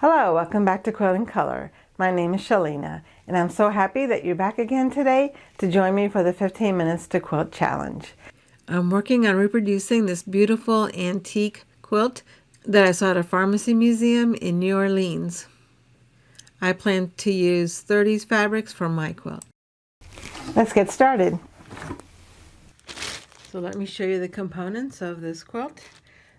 Hello, welcome back to Quilt and Color. My name is Shalina, and I'm so happy that you're back again today to join me for the 15 Minutes to Quilt Challenge. I'm working on reproducing this beautiful antique quilt that I saw at a pharmacy museum in New Orleans. I plan to use 30s fabrics for my quilt. Let's get started. So let me show you the components of this quilt.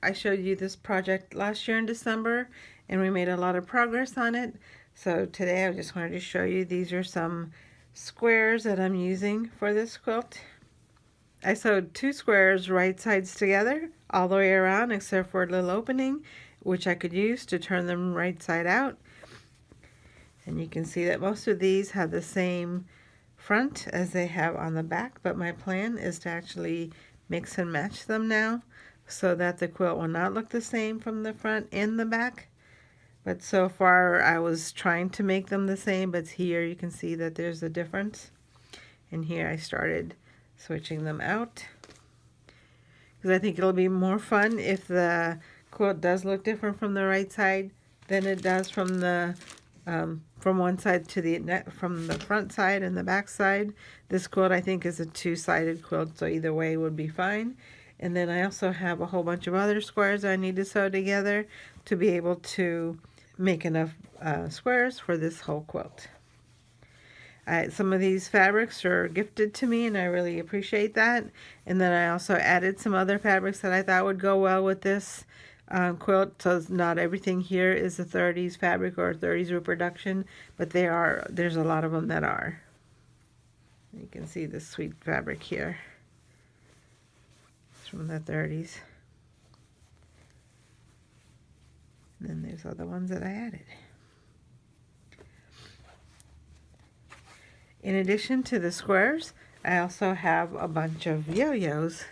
I showed you this project last year in December, and we made a lot of progress on it. So today I just wanted to show you, these are some squares that I'm using for this quilt. I sewed 2 squares right sides together all the way around except for a little opening, which I could use to turn them right side out. And you can see that most of these have the same front as they have on the back, but my plan is to actually mix and match them now, so that the quilt will not look the same from the front and the back. But so far I was trying to make them the same, but here you can see that there's a difference. And here I started switching them out, because I think it'll be more fun if the quilt does look different from the right side than it does from the from one side to from the front side and the back side. This quilt I think is a 2-sided quilt, so either way would be fine. And then I also have a whole bunch of other squares I need to sew together to be able to make enough squares for this whole quilt. Some of these fabrics are gifted to me, and I really appreciate that. And then I also added some other fabrics that I thought would go well with this quilt. So not everything here is a 30s fabric or a 30s reproduction, but there's a lot of them that are. You can see this sweet fabric here. From the 30s. And then there's other ones that I added. In addition to the squares, I also have a bunch of yo-yos.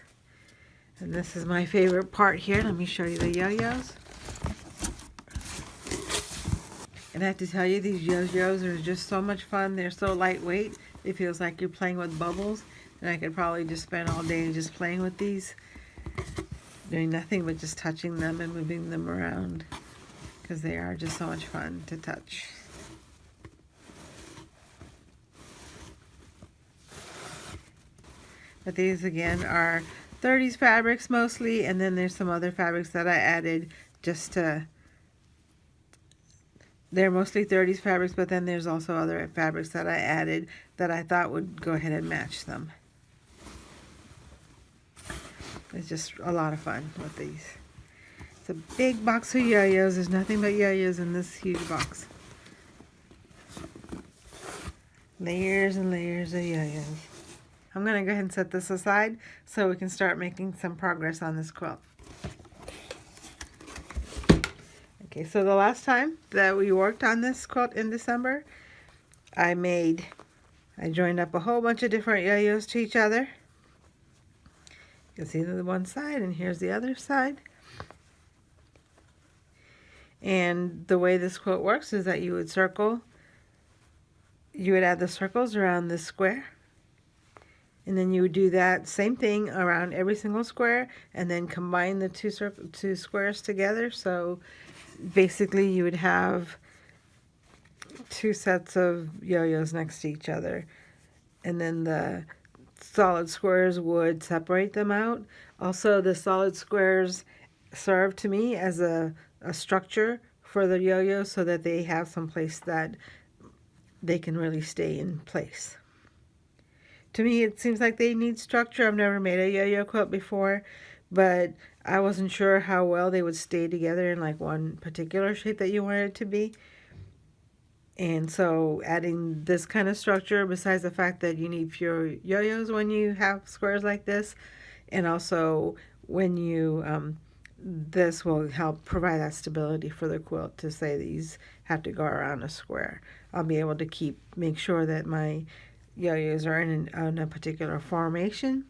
And this is my favorite part here. Let me show you the yo-yos. And I have to tell you, these yo-yos are just so much fun. They're so lightweight. It feels like you're playing with bubbles. And I could probably just spend all day just playing with these, doing nothing but just touching them and moving them around, because they are just so much fun to touch. But these again are 30s fabrics mostly, and then there's some other fabrics that I added just to, they're mostly 30s fabrics, but then there's also other fabrics that I added that I thought would go ahead and match them. It's just a lot of fun with these. It's a big box of yo-yos. There's nothing but yo-yos in this huge box. Layers and layers of yo-yos. I'm going to go ahead and set this aside so we can start making some progress on this quilt. Okay, so the last time that we worked on this quilt in December, I joined up a whole bunch of different yo-yos to each other. You can see the one side, and here's the other side. And the way this quilt works is that you would add the circles around this square, and then you would do that same thing around every single square, and then combine the two squares together. So basically you would have 2 sets of yo-yos next to each other, and then the solid squares would separate them out. Also, the solid squares serve to me as a structure for the yo-yo, so that they have some place that they can really stay in place. To me, it seems like they need structure. I've never made a yo-yo quilt before, but I wasn't sure how well they would stay together in like one particular shape that you wanted it to be. And so adding this kind of structure, besides the fact that you need fewer yo-yos when you have squares like this, and also when you, this will help provide that stability for the quilt to say these have to go around a square. I'll be able to make sure that my yo-yos are in a particular formation,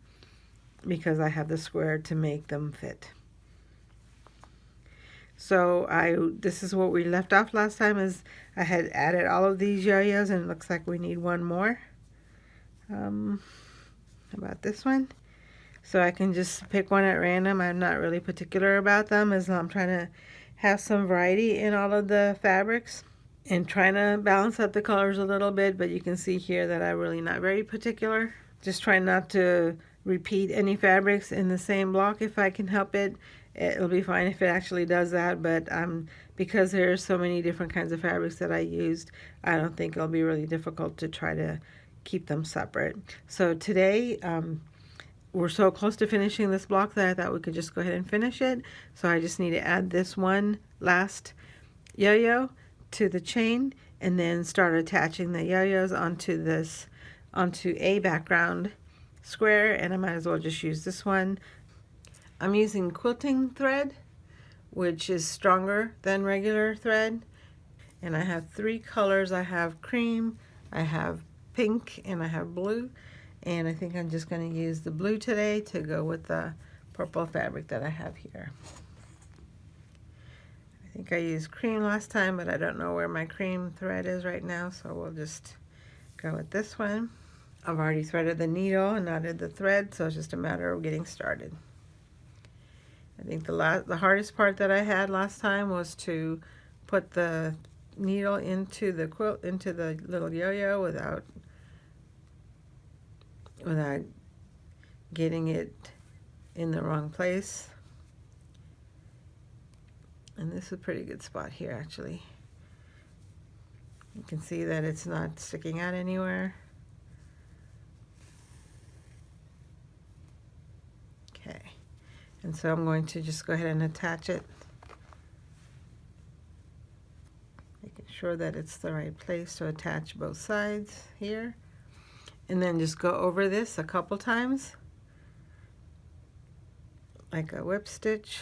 because I have the square to make them fit. So this is what we left off last time, is I had added all of these yo-yos, and it looks like we need one more. How about this one? So I can just pick one at random. I'm not really particular about them, as I'm trying to have some variety in all of the fabrics and trying to balance out the colors a little bit, but you can see here that I'm really not very particular. Just trying not to repeat any fabrics in the same block if I can help it. It'll be fine if it actually does that, but because there's so many different kinds of fabrics that I used, I don't think it'll be really difficult to try to keep them separate. So today, we're so close to finishing this block that I thought we could just go ahead and finish it. So I just need to add this one last yo-yo to the chain and then start attaching the yo-yos onto a background square, and I might as well just use this one. I'm using quilting thread, which is stronger than regular thread, and I have 3 colors. I have cream, I have pink, and I have blue, and I think I'm just going to use the blue today to go with the purple fabric that I have here. I think I used cream last time, but I don't know where my cream thread is right now, so we'll just go with this one. I've already threaded the needle and knotted the thread, so it's just a matter of getting started. I think the hardest part that I had last time was to put the needle into the quilt, into the little yo-yo without getting it in the wrong place. And this is a pretty good spot here, actually. You can see that it's not sticking out anywhere. Okay, and so I'm going to just go ahead and attach it, making sure that it's the right place to attach both sides here, and then just go over this a couple times like a whip stitch.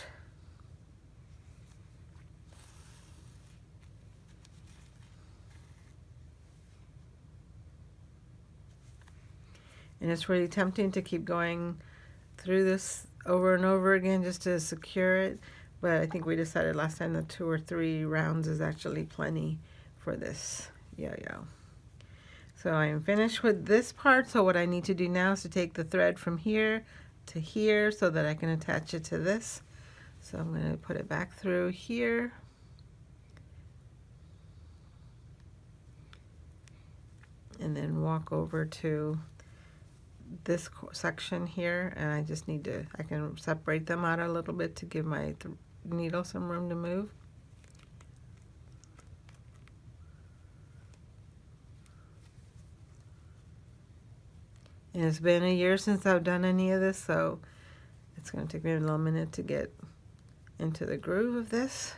And it's really tempting to keep going through this over and over again just to secure it, but I think we decided last time that 2 or 3 rounds is actually plenty for this yo-yo. So I am finished with this part, so what I need to do now is to take the thread from here to here so that I can attach it to this. So I'm going to put it back through here. And then walk over to this section here, and I just need to, I can separate them out a little bit to give my needle some room to move. And it's been a year since I've done any of this, so it's going to take me a little minute to get into the groove of this.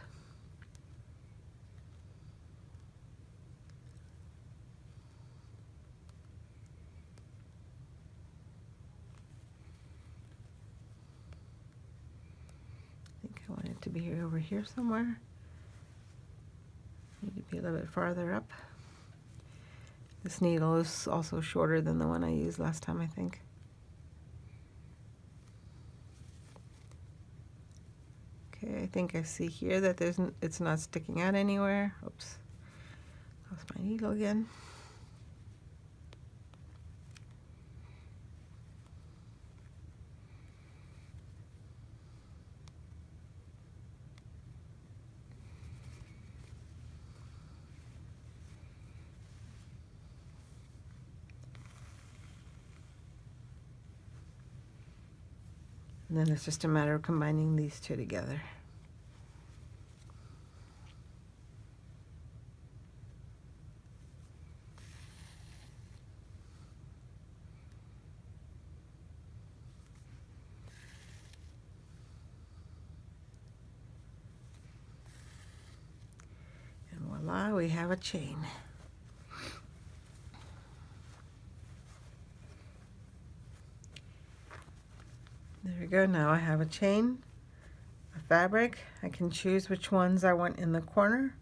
I want it to be over here somewhere. Need to be a little bit farther up. This needle is also shorter than the one I used last time, I think. Okay, I think I see here that it's not sticking out anywhere. Oops, lost my needle again. And then it's just a matter of combining these 2 together. And voila, we have a chain. There we go. Now I have a chain of fabric. I can choose which ones I want in the corner.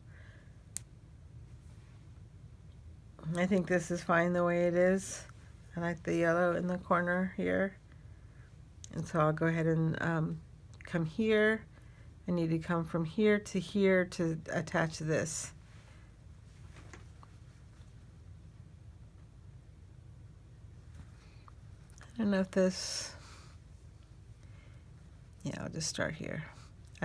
I think this is fine the way it is. I like the yellow in the corner here. And so I'll go ahead and come here. I need to come from here to attach this. I don't know if this... Yeah, I'll just start here.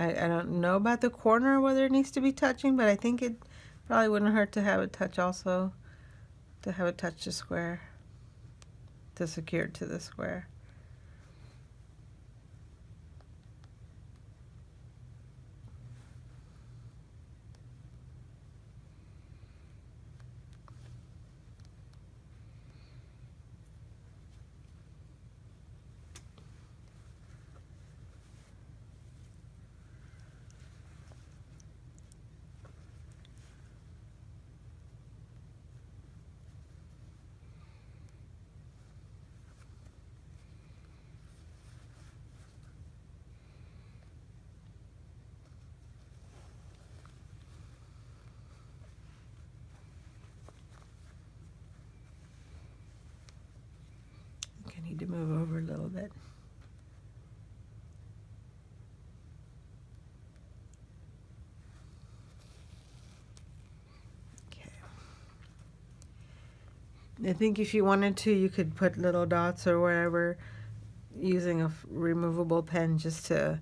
I don't know about the corner whether it needs to be touching, but I think it probably wouldn't hurt to have it touch also, to have it touch the square, to secure it to the square. I need to move over a little bit. Okay. I think if you wanted to, you could put little dots or whatever using a removable pen just to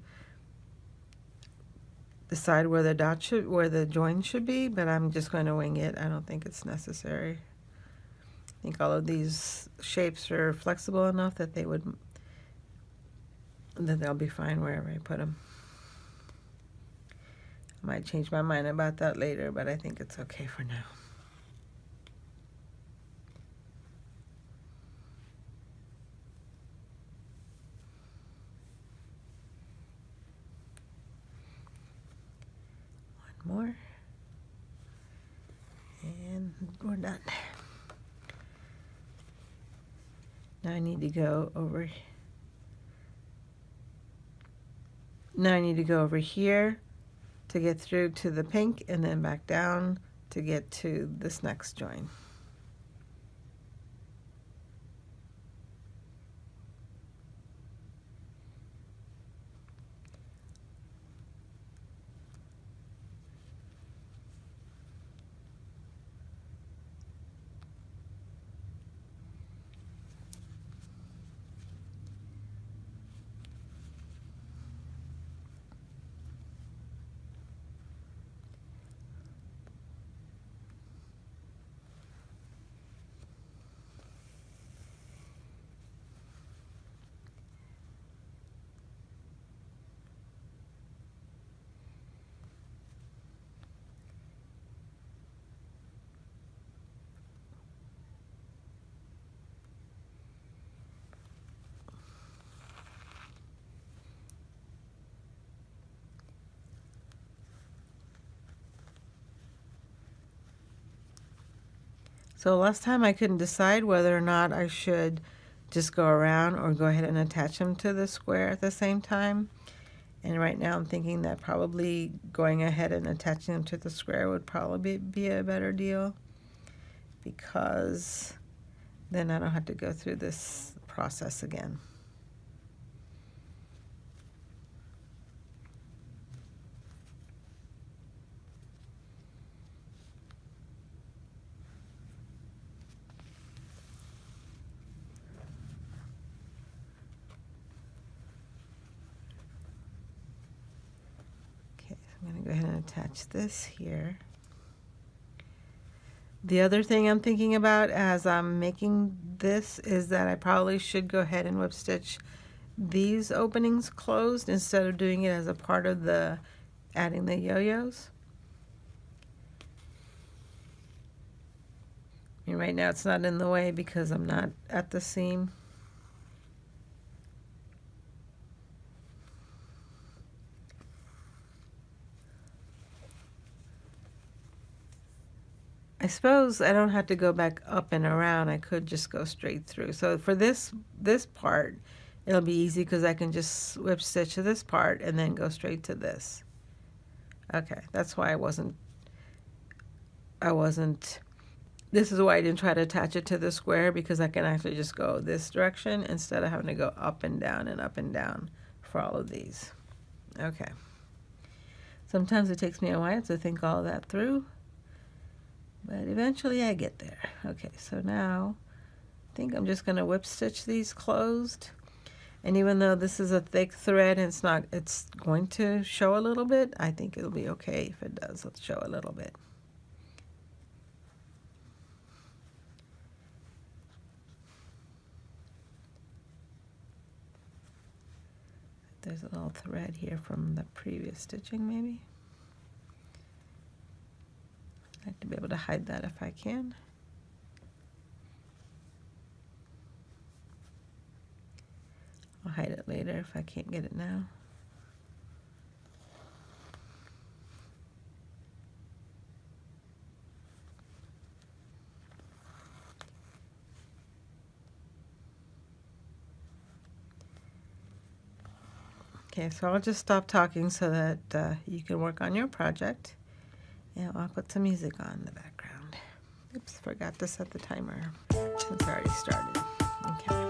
decide where the dot should, where the join should be, but I'm just going to wing it. I don't think it's necessary. I think all of these shapes are flexible enough that they'll be fine wherever I put them. I might change my mind about that later, but I think it's okay for now. One more. And we're done. Now I need to go over. Now I need to go over here to get through to the pink and then back down to get to this next join. So last time I couldn't decide whether or not I should just go around or go ahead and attach them to the square at the same time. And right now I'm thinking that probably going ahead and attaching them to the square would probably be a better deal, because then I don't have to go through this process again. I'm going to go ahead and attach this here. The other thing I'm thinking about as I'm making this is that I probably should go ahead and whip stitch these openings closed instead of doing it as a part of the adding the yo-yos. And right now it's not in the way because I'm not at the seam. I suppose I don't have to go back up and around. I could just go straight through. So for this part, it'll be easy because I can just whip stitch to this part and then go straight to this. Okay, that's why I wasn't, this is why I didn't try to attach it to the square, because I can actually just go this direction instead of having to go up and down for all of these. Okay. Sometimes it takes me a while to think all that through, but eventually I get there. Okay, so now I think I'm just going to whip stitch these closed. And even though this is a thick thread and it's going to show a little bit, I think it'll be okay if it does show a little bit. There's a little thread here from the previous stitching, maybe. I like to be able to hide that if I can. I'll hide it later if I can't get it now. Okay, so I'll just stop talking so that you can work on your project. And I'll put some music on in the background. Oops, forgot to set the timer since I already started. Okay.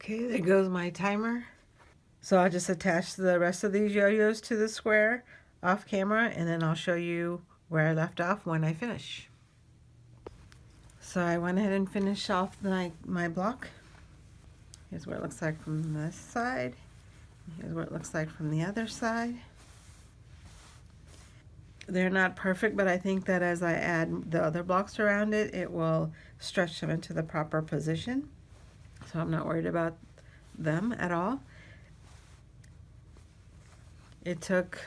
Okay, there goes my timer. So I'll just attach the rest of these yo-yos to the square off camera, and then I'll show you where I left off when I finish. So I went ahead and finished off my block. Here's what it looks like from this side. Here's what it looks like from the other side. They're not perfect, but I think that as I add the other blocks around it, it will stretch them into the proper position. So I'm not worried about them at all. It took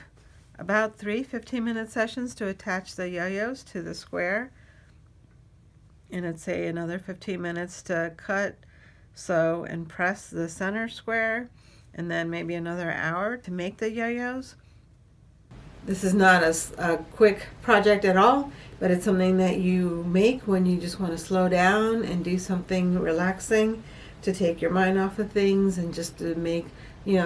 about 3 15-minute sessions to attach the yo-yos to the square. And it'd say another 15 minutes to cut, sew, and press the center square, and then maybe another hour to make the yo-yos. This is not a quick project at all, but it's something that you make when you just want to slow down and do something relaxing to take your mind off of things, and just to make,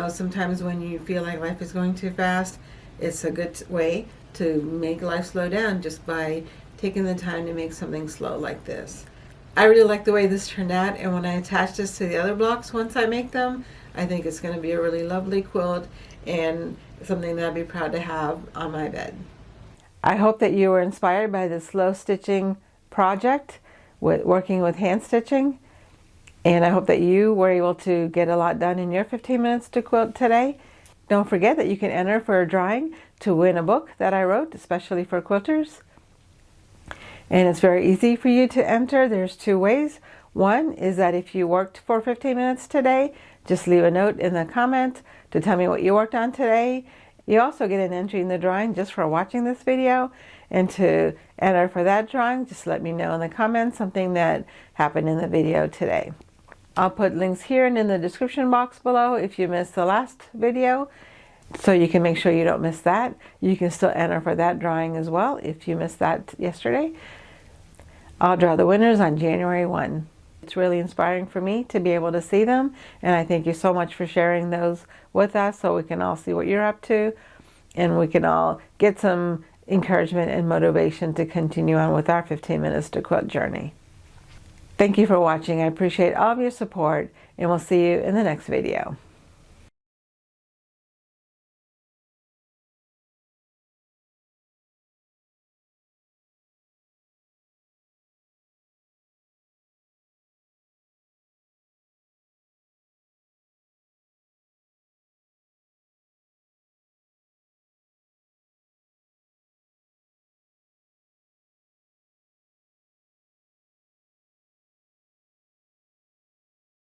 sometimes when you feel like life is going too fast, it's a good way to make life slow down just by taking the time to make something slow like this. I really like the way this turned out, and when I attach this to the other blocks once I make them, I think it's going to be a really lovely quilt and something that I'd be proud to have on my bed. I hope that you were inspired by this slow stitching project with working with hand stitching, and I hope that you were able to get a lot done in your 15 minutes to quilt today. Don't forget that you can enter for a drawing to win a book that I wrote especially for quilters. And it's very easy for you to enter. There's 2 ways. One is that if you worked for 15 minutes today, just leave a note in the comment to tell me what you worked on today. You also get an entry in the drawing just for watching this video. And to enter for that drawing, just let me know in the comments something that happened in the video today. I'll put links here and in the description box below if you missed the last video, so you can make sure you don't miss that. You can still enter for that drawing as well if you missed that yesterday. I'll draw the winners on January 1. It's really inspiring for me to be able to see them, and I thank you so much for sharing those with us so we can all see what you're up to, and we can all get some encouragement and motivation to continue on with our 15 minutes to quilt journey. Thank you for watching. I appreciate all of your support, and we'll see you in the next video.